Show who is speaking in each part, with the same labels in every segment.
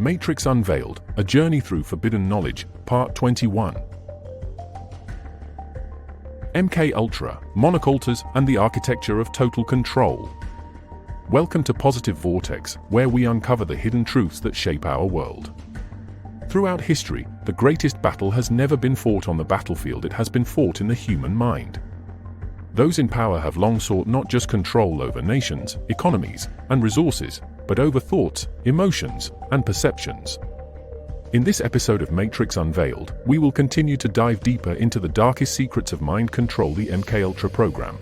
Speaker 1: Matrix Unveiled, A Journey Through Forbidden Knowledge, Part 21. MK Ultra, Monarch ALTERS, and the Architecture of Total Control. Welcome to Positive Vortex, where we uncover the hidden truths that shape our world. Throughout history, the greatest battle has never been fought on the battlefield, it has been fought in the human mind. Those in power have long sought not just control over nations, economies, and resources, but over thoughts, emotions, and perceptions. In this episode of Matrix Unveiled, we will continue to dive deeper into the darkest secrets of mind control, the MK Ultra program,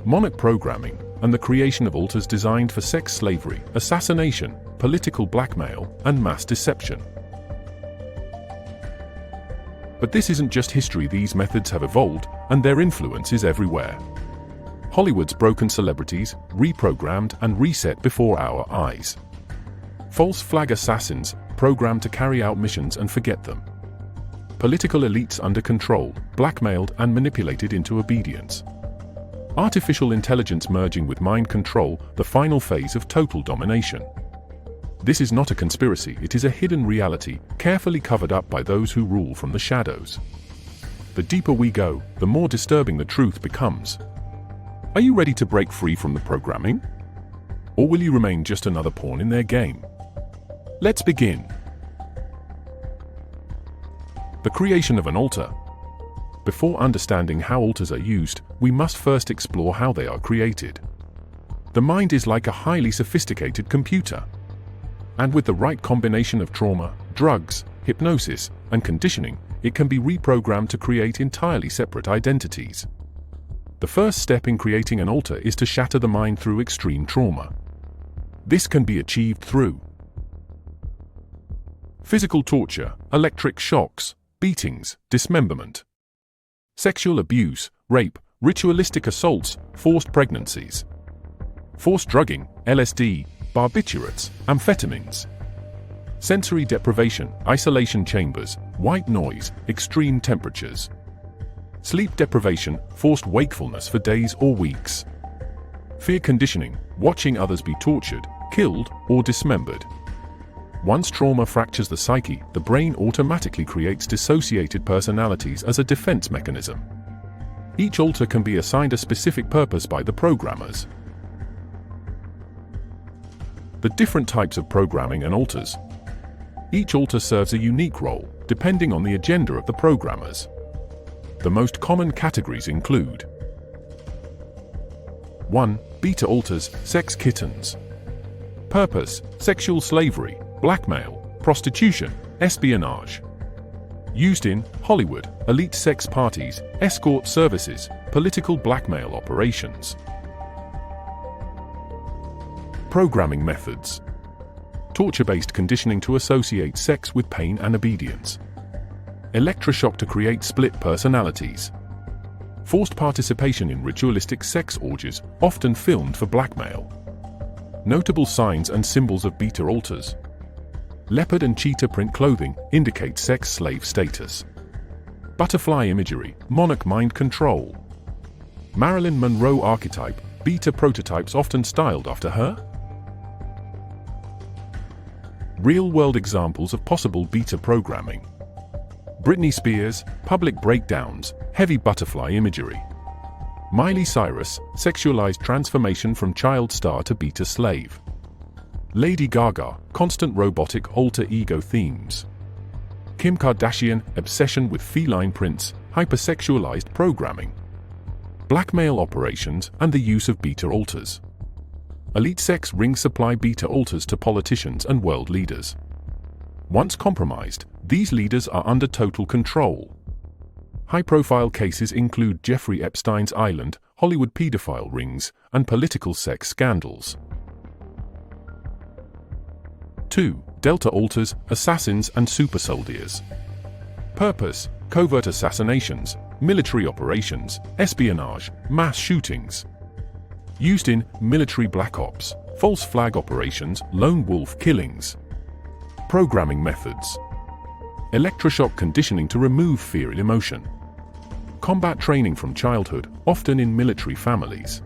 Speaker 1: Monarch programming, and the creation of alters designed for sex slavery, assassination, political blackmail, and mass deception. But this isn't just history, these methods have evolved, and their influence is everywhere. Hollywood's broken celebrities, reprogrammed and reset before our eyes. False flag assassins, programmed to carry out missions and forget them. Political elites under control, blackmailed and manipulated into obedience. Artificial intelligence merging with mind control, the final phase of total domination. This is not a conspiracy, it is a hidden reality, carefully covered up by those who rule from the shadows. The deeper we go, the more disturbing the truth becomes. Are you ready to break free from the programming? Or will you remain just another pawn in their game? Let's begin. The creation of an alter. Before understanding how alters are used, we must first explore how they are created. The mind is like a highly sophisticated computer. And with the right combination of trauma, drugs, hypnosis, and conditioning, it can be reprogrammed to create entirely separate identities. The first step in creating an alter is to shatter the mind through extreme trauma. This can be achieved through physical torture, electric shocks, beatings, dismemberment, sexual abuse, rape, ritualistic assaults, forced pregnancies, forced drugging, LSD, barbiturates, amphetamines, sensory deprivation, isolation chambers, white noise, extreme temperatures, sleep deprivation, forced wakefulness for days or weeks, fear conditioning, watching others be tortured, killed, or dismembered. Once trauma fractures the psyche, the brain automatically creates dissociated personalities as a defense mechanism. Each alter can be assigned a specific purpose by the programmers. The different types of programming and alters. Each alter serves a unique role, depending on the agenda of the programmers. The most common categories include 1. Beta alters, sex kittens. Purpose: sexual slavery, blackmail, prostitution, espionage. Used in Hollywood, elite sex parties, escort services, political blackmail operations. Programming methods. Torture-based conditioning to associate sex with pain and obedience. Electroshock to create split personalities. Forced participation in ritualistic sex orgies, often filmed for blackmail. Notable signs and symbols of beta alters. Leopard and cheetah print clothing indicate sex slave status. Butterfly imagery, monarch mind control. Marilyn Monroe archetype, beta prototypes often styled after her. Real-world examples of possible beta programming. Britney Spears, public breakdowns, heavy butterfly imagery. Miley Cyrus, sexualized transformation from child star to beta slave. Lady Gaga, constant robotic alter ego themes. Kim Kardashian, obsession with feline prints, hypersexualized programming. Blackmail operations and the use of beta alters. Elite sex rings supply beta alters to politicians and world leaders. Once compromised, these leaders are under total control. High-profile cases include Jeffrey Epstein's island, Hollywood pedophile rings, and political sex scandals. 2. Delta alters, assassins and super soldiers. Purpose: covert assassinations, military operations, espionage, mass shootings. Used in military black ops, false flag operations, lone wolf killings. Programming methods. Electroshock conditioning to remove fear and emotion. Combat training from childhood, often in military families.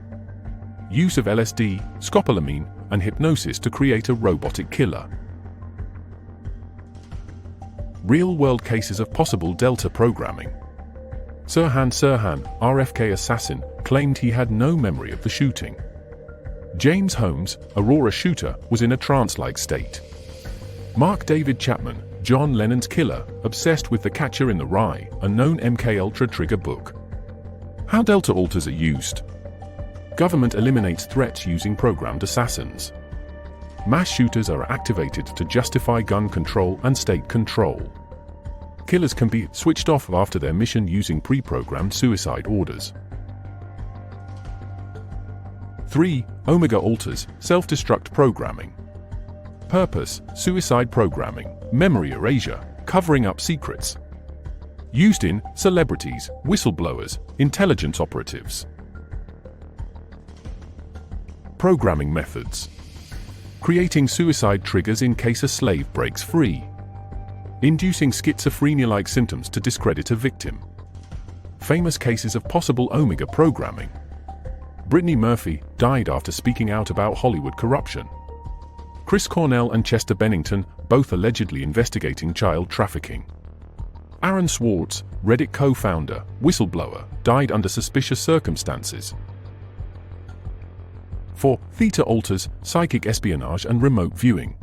Speaker 1: Use of LSD, scopolamine, and hypnosis to create a robotic killer. Real-world cases of possible Delta programming. Sirhan Sirhan, RFK assassin, claimed he had no memory of the shooting. James Holmes, Aurora shooter, was in a trance-like state. Mark David Chapman, John Lennon's killer, obsessed with The Catcher in the Rye, a known MKUltra trigger book. How Delta alters are used. Government eliminates threats using programmed assassins. Mass shooters are activated to justify gun control and state control. Killers can be switched off after their mission using pre-programmed suicide orders. 3. Omega alters, self-destruct programming. Purpose: suicide programming, memory erasure, covering up secrets. Used in celebrities, whistleblowers, intelligence operatives. Programming methods. Creating suicide triggers in case a slave breaks free. Inducing schizophrenia-like symptoms to discredit a victim. Famous cases of possible Omega programming. Brittany Murphy died after speaking out about Hollywood corruption. Chris Cornell and Chester Bennington, both allegedly investigating child trafficking. Aaron Swartz, Reddit co-founder, whistleblower, died under suspicious circumstances. 4. Theta alters, psychic espionage and remote viewing.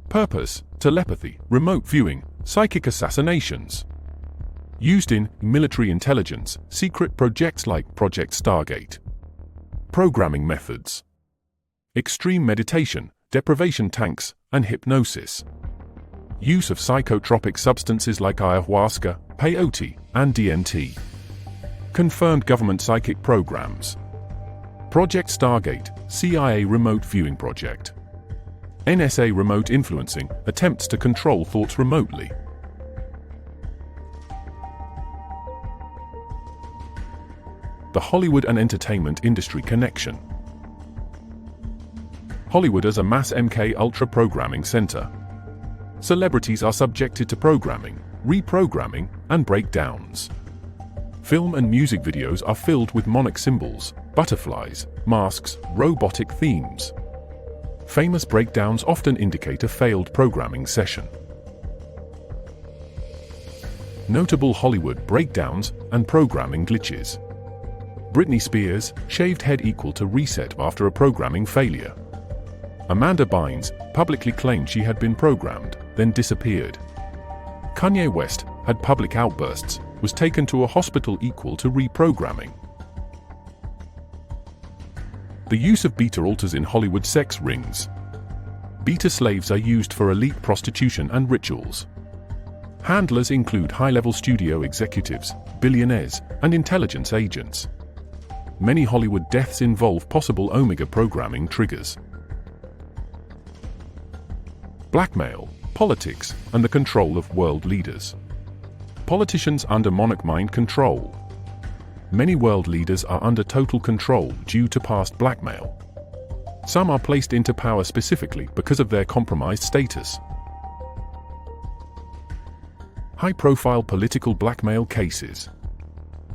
Speaker 1: Purpose: telepathy, remote viewing, psychic assassinations. Used in military intelligence, secret projects like Project Stargate. Programming methods. Extreme meditation, deprivation tanks, and hypnosis. Use of psychotropic substances like ayahuasca, peyote, and DMT. Confirmed government psychic programs. Project Stargate, CIA remote viewing project. NSA remote influencing, attempts to control thoughts remotely. The Hollywood and entertainment industry connection. Hollywood as a mass MKUltra programming center. Celebrities are subjected to programming, reprogramming, and breakdowns. Film and music videos are filled with Monarch symbols, butterflies, masks, robotic themes. Famous breakdowns often indicate a failed programming session. Notable Hollywood breakdowns and programming glitches. Britney Spears, shaved head equal to reset after a programming failure. Amanda Bynes publicly claimed she had been programmed, then disappeared. Kanye West had public outbursts, was taken to a hospital equal to reprogramming. The use of beta alters in Hollywood sex rings. Beta slaves are used for elite prostitution and rituals. Handlers include high-level studio executives, billionaires, and intelligence agents. Many Hollywood deaths involve possible Omega programming triggers. Blackmail, politics, and the control of world leaders. Politicians under Monarch mind control. Many world leaders are under total control due to past blackmail. Some are placed into power specifically because of their compromised status. High-profile political blackmail cases.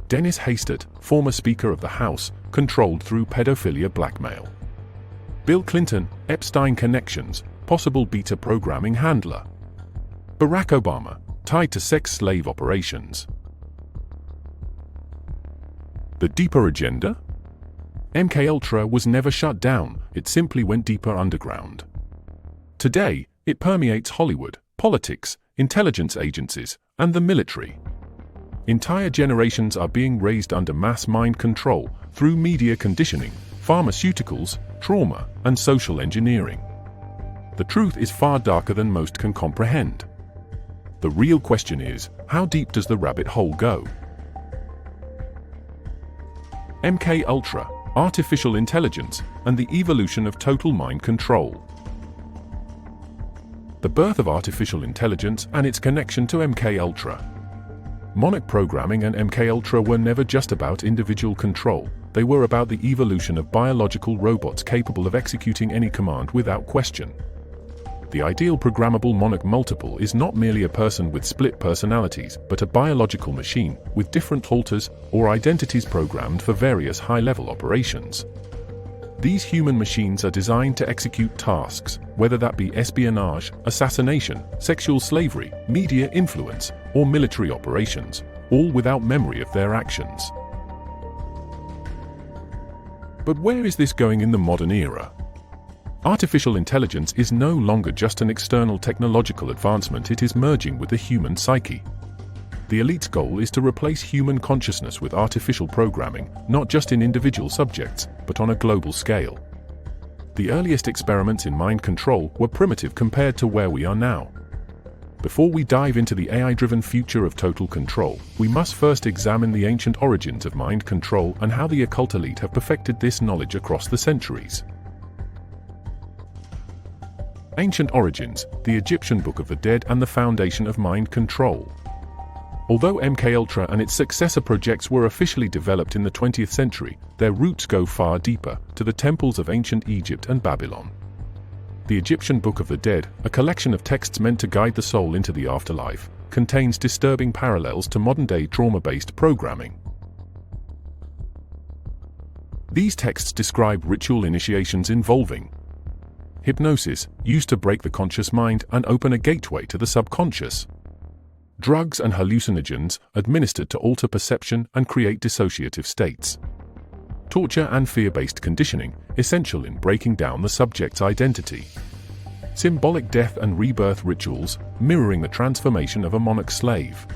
Speaker 1: Dennis Hastert, former Speaker of the House, controlled through pedophilia blackmail. Bill Clinton, Epstein connections, possible beta programming handler. Barack Obama, tied to sex slave operations. The deeper agenda? MKUltra was never shut down, it simply went deeper underground. Today, it permeates Hollywood, politics, intelligence agencies, and the military. Entire generations are being raised under mass mind control through media conditioning, pharmaceuticals, trauma, and social engineering. The truth is far darker than most can comprehend. The real question is, how deep does the rabbit hole go? MKUltra, artificial intelligence, and the evolution of total mind control. The birth of artificial intelligence and its connection to MKUltra. Monarch programming and MKUltra were never just about individual control, they were about the evolution of biological robots capable of executing any command without question. The ideal programmable Monarch multiple is not merely a person with split personalities, but a biological machine with different alters or identities programmed for various high-level operations. These human machines are designed to execute tasks, whether that be espionage, assassination, sexual slavery, media influence, or military operations, all without memory of their actions. But where is this going in the modern era? Artificial intelligence is no longer just an external technological advancement, it is merging with the human psyche. The elite's goal is to replace human consciousness with artificial programming, not just in individual subjects, but on a global scale. The earliest experiments in mind control were primitive compared to where we are now. Before we dive into the AI-driven future of total control, we must first examine the ancient origins of mind control and how the occult elite have perfected this knowledge across the centuries. Ancient origins, the Egyptian Book of the Dead and the foundation of mind control. Although MKUltra and its successor projects were officially developed in the 20th century, their roots go far deeper, to the temples of ancient Egypt and Babylon. The Egyptian Book of the Dead, a collection of texts meant to guide the soul into the afterlife, contains disturbing parallels to modern-day trauma-based programming. These texts describe ritual initiations involving hypnosis, used to break the conscious mind and open a gateway to the subconscious. Drugs and hallucinogens, administered to alter perception and create dissociative states. Torture and fear-based conditioning, essential in breaking down the subject's identity. Symbolic death and rebirth rituals, mirroring the transformation of a monarch slave.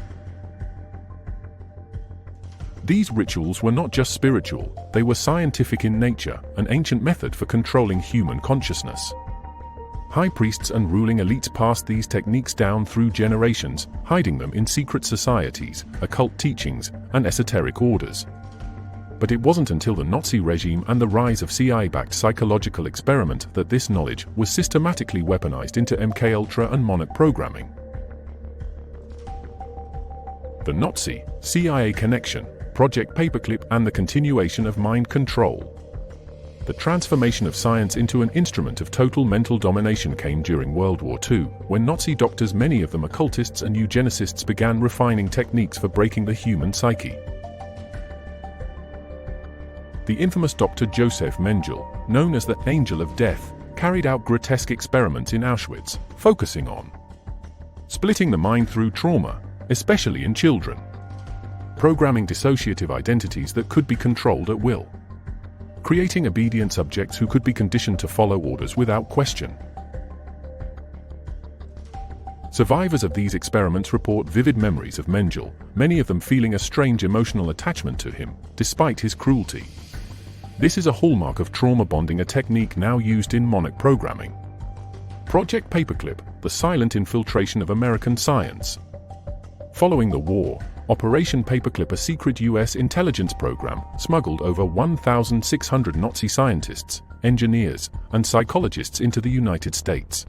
Speaker 1: These rituals were not just spiritual, they were scientific in nature, an ancient method for controlling human consciousness. High priests and ruling elites passed these techniques down through generations, hiding them in secret societies, occult teachings, and esoteric orders. But it wasn't until the Nazi regime and the rise of CIA-backed psychological experiment that this knowledge was systematically weaponized into MKUltra and Monarch programming. The Nazi-CIA connection, Project Paperclip, and the continuation of mind control. The transformation of science into an instrument of total mental domination came during World War II, when Nazi doctors, many of them occultists and eugenicists, began refining techniques for breaking the human psyche. The infamous Dr. Joseph Mengele, known as the Angel of Death, carried out grotesque experiments in Auschwitz, focusing on splitting the mind through trauma, especially in children, programming dissociative identities that could be controlled at will, creating obedient subjects who could be conditioned to follow orders without question. Survivors of these experiments report vivid memories of Mengele, many of them feeling a strange emotional attachment to him, despite his cruelty. This is a hallmark of trauma bonding, a technique now used in Monarch programming. Project Paperclip, the silent infiltration of American science. Following the war, Operation Paperclip, a secret US intelligence program, smuggled over 1,600 Nazi scientists, engineers, and psychologists into the United States.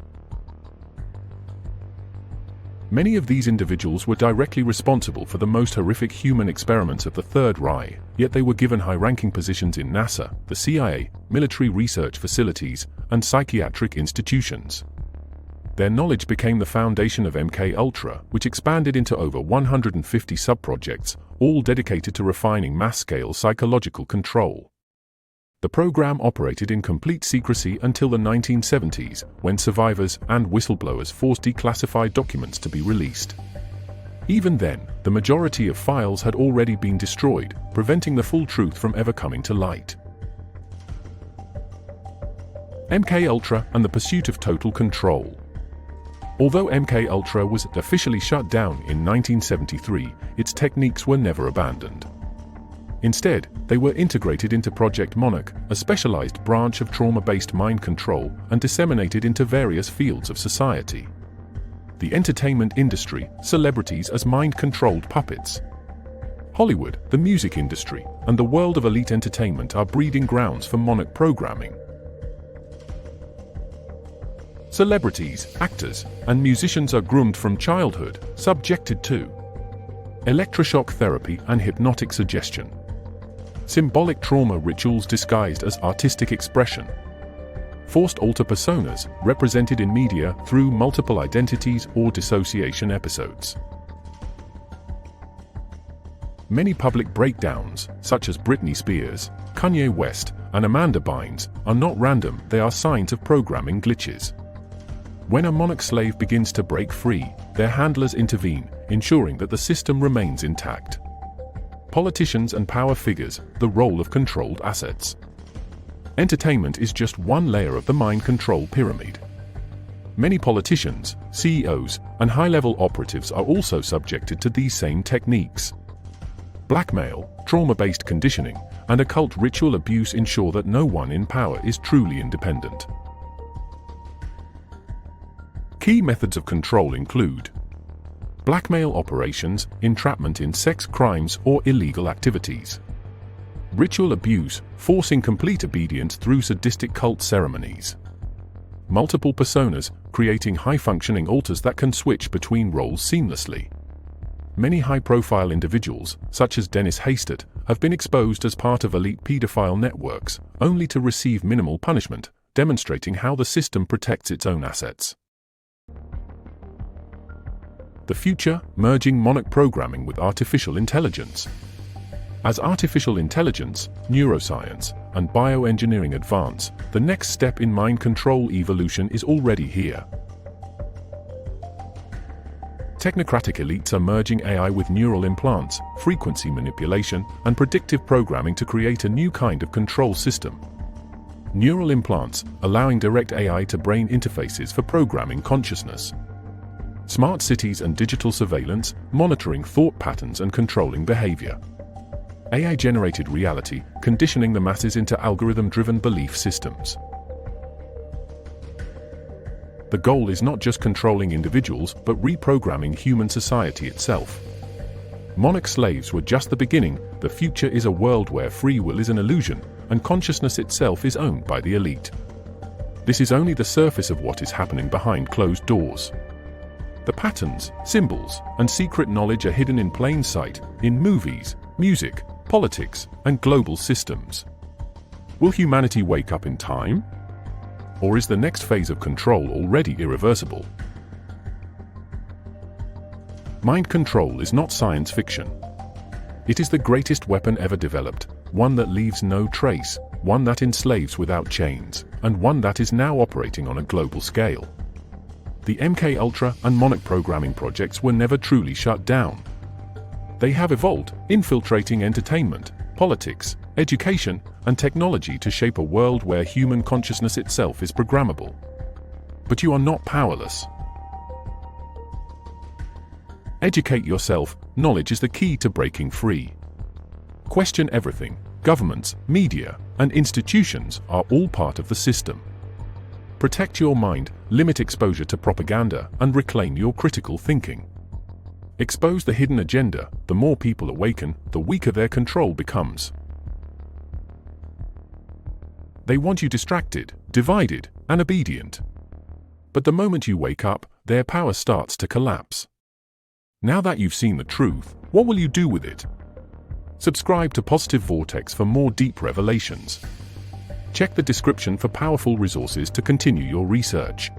Speaker 1: Many of these individuals were directly responsible for the most horrific human experiments of the Third Reich, yet they were given high-ranking positions in NASA, the CIA, military research facilities, and psychiatric institutions. Their knowledge became the foundation of MKUltra, which expanded into over 150 sub-projects, all dedicated to refining mass-scale psychological control. The program operated in complete secrecy until the 1970s, when survivors and whistleblowers forced declassified documents to be released. Even then, the majority of files had already been destroyed, preventing the full truth from ever coming to light. MKUltra and the pursuit of total control. Although MKUltra was officially shut down in 1973, its techniques were never abandoned. Instead, they were integrated into Project Monarch, a specialized branch of trauma-based mind control, and disseminated into various fields of society. The entertainment industry, celebrities as mind-controlled puppets. Hollywood, the music industry, and the world of elite entertainment are breeding grounds for Monarch programming. Celebrities, actors, and musicians are groomed from childhood, subjected to electroshock therapy and hypnotic suggestion. Symbolic trauma rituals disguised as artistic expression. Forced alter personas, represented in media through multiple identities or dissociation episodes. Many public breakdowns, such as Britney Spears, Kanye West, and Amanda Bynes are not random, they are signs of programming glitches. When a monarch slave begins to break free, their handlers intervene, ensuring that the system remains intact. Politicians and power figures, the role of controlled assets. Entertainment is just one layer of the mind control pyramid. Many politicians, CEOs, and high-level operatives are also subjected to these same techniques. Blackmail, trauma-based conditioning, and occult ritual abuse ensure that no one in power is truly independent. Key methods of control include blackmail operations, entrapment in sex crimes or illegal activities. Ritual abuse, forcing complete obedience through sadistic cult ceremonies. Multiple personas, creating high-functioning alters that can switch between roles seamlessly. Many high-profile individuals, such as Dennis Hastert, have been exposed as part of elite pedophile networks, only to receive minimal punishment, demonstrating how the system protects its own assets. The future, merging monarch programming with artificial intelligence. As artificial intelligence, neuroscience, and bioengineering advance, the next step in mind control evolution is already here. Technocratic elites are merging AI with neural implants, frequency manipulation, and predictive programming to create a new kind of control system. Neural implants, allowing direct AI to brain interfaces for programming consciousness. Smart cities and digital surveillance, monitoring thought patterns and controlling behavior. AI-generated reality, conditioning the masses into algorithm-driven belief systems. The goal is not just controlling individuals, but reprogramming human society itself. Monarch slaves were just the beginning. The future is a world where free will is an illusion, and consciousness itself is owned by the elite. This is only the surface of what is happening behind closed doors. The patterns, symbols, and secret knowledge are hidden in plain sight, in movies, music, politics, and global systems. Will humanity wake up in time? Or is the next phase of control already irreversible? Mind control is not science fiction. It is the greatest weapon ever developed, one that leaves no trace, one that enslaves without chains, and one that is now operating on a global scale. The MK Ultra and Monarch programming projects were never truly shut down. They have evolved, infiltrating entertainment, politics, education, and technology to shape a world where human consciousness itself is programmable. But you are not powerless. Educate yourself. Knowledge is the key to breaking free. Question everything. Governments, media, and institutions are all part of the system. Protect your mind, limit exposure to propaganda, and reclaim your critical thinking. Expose the hidden agenda. The more people awaken, the weaker their control becomes. They want you distracted, divided, and obedient. But the moment you wake up, their power starts to collapse. Now that you've seen the truth, what will you do with it? Subscribe to Positive Vortex for more deep revelations. Check the description for powerful resources to continue your research.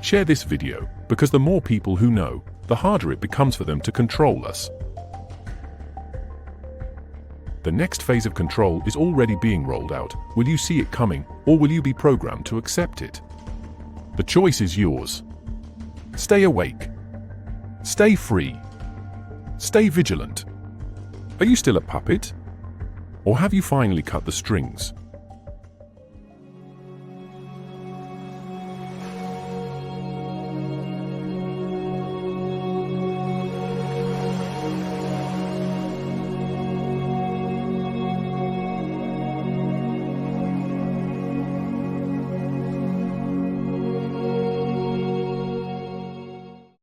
Speaker 1: Share this video, because the more people who know, the harder it becomes for them to control us. The next phase of control is already being rolled out. Will you see it coming, or will you be programmed to accept it? The choice is yours. Stay awake. Stay free. Stay vigilant. Are you still a puppet? Or have you finally cut the strings?